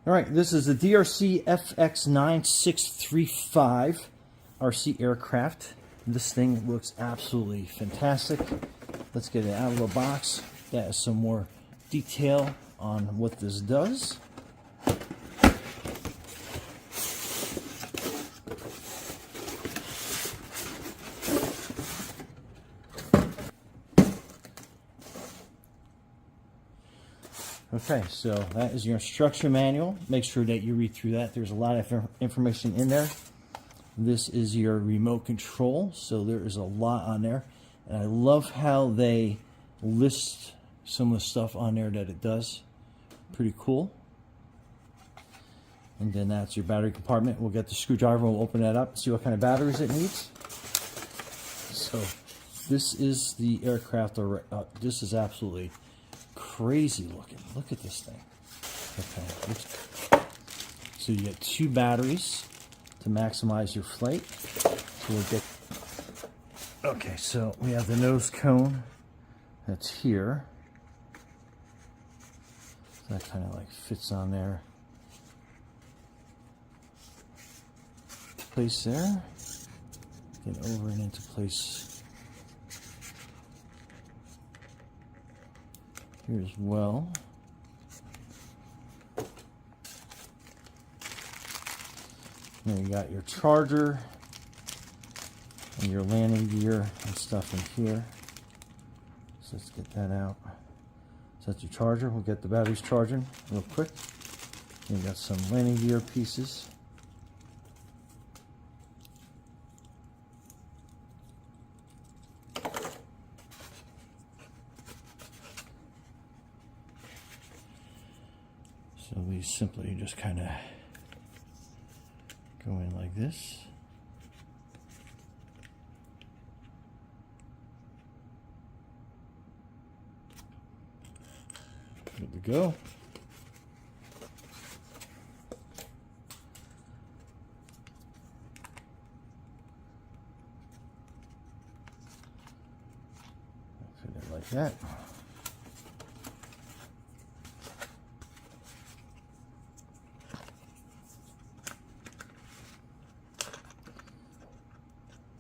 All right, this is the DEERC FX9635 RC aircraft. This thing looks absolutely fantastic. Let's get it out of the box. That is some more detail on what this does. Okay, so that is your instruction manual. Make sure that you read through that. There's a lot of information in there. This is your remote control, so there is a lot on there. And I love how they list some of the stuff on there that it does. Pretty cool. And then that's your battery compartment. We'll get the screwdriver, we'll open that up and see what kind of batteries it needs. So this is the aircraft. This is absolutely crazy looking. Look at this thing. Okay. So you get 2 batteries to maximize your flight. So we'll get. Okay, so we have the nose cone that's here. So that kind of like fits on there. Place there. Get over and into place here as well. Then you got your charger and your landing gear and stuff in here. So let's get that out. So that's your charger. We'll get the batteries charging real quick. Then you got some landing gear pieces. So these simply just kind of go in like this. Good to go. Fit it like that.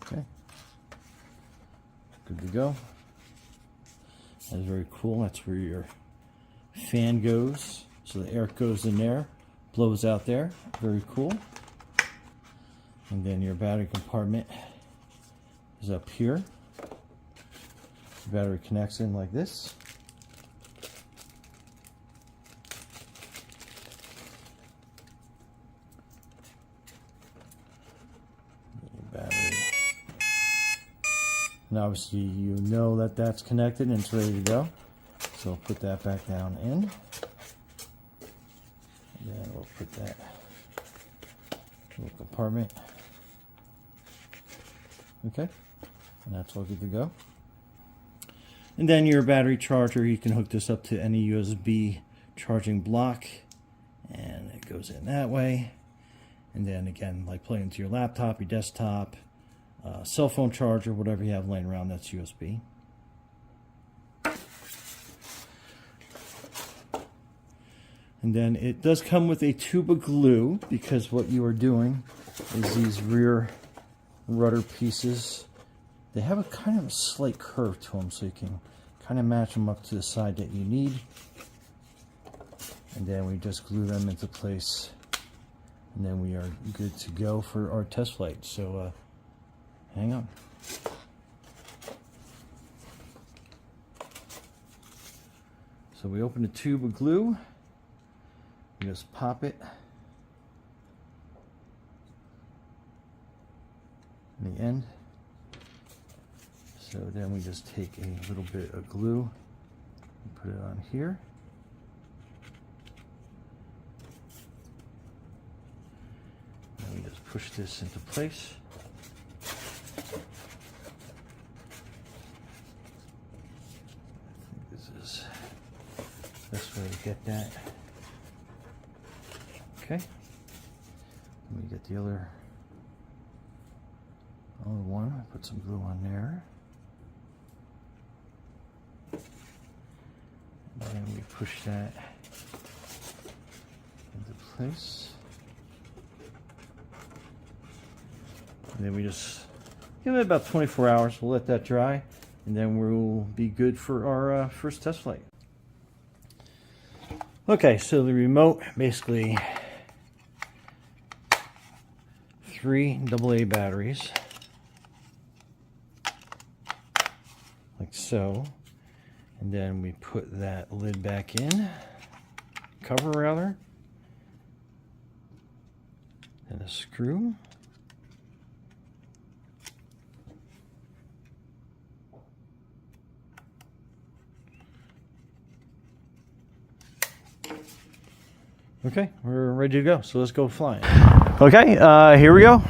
Okay, good to go. That's very cool. That's where your fan goes. So the air goes in there, blows out there. Very cool. And then your battery compartment is up here. The battery connects in like this. Battery. And obviously you know that that's connected and it's ready to go. So we'll put that back down in. And then we'll put that little compartment. Okay. And that's all good to go. And then your battery charger, you can hook this up to any USB charging block. And it goes in that way. And then again, like plug into your laptop, your desktop, cell phone charger, whatever you have laying around, that's USB. And then it does come with a tube of glue, because what you are doing is these rear rudder pieces, they have a kind of a slight curve to them, so you can kind of match them up to the side that you need. And then we just glue them into place. And then we are good to go for our test flight. So hang on. So we open the tube of glue. You just pop it in the end. So then we just take a little bit of glue and put it on here. And we just push this into place. I think this is the best way to get that. Okay. Let me get the other one. Put some glue on there. And then we push that into place. And then we just give it about 24 hours. We'll let that dry, and then we'll be good for our first test flight. Okay, so the remote, basically 3 AA batteries, like so, and then we put that lid back in, cover rather, and a screw. Okay, we're ready to go, so let's go flying. Okay, here we go.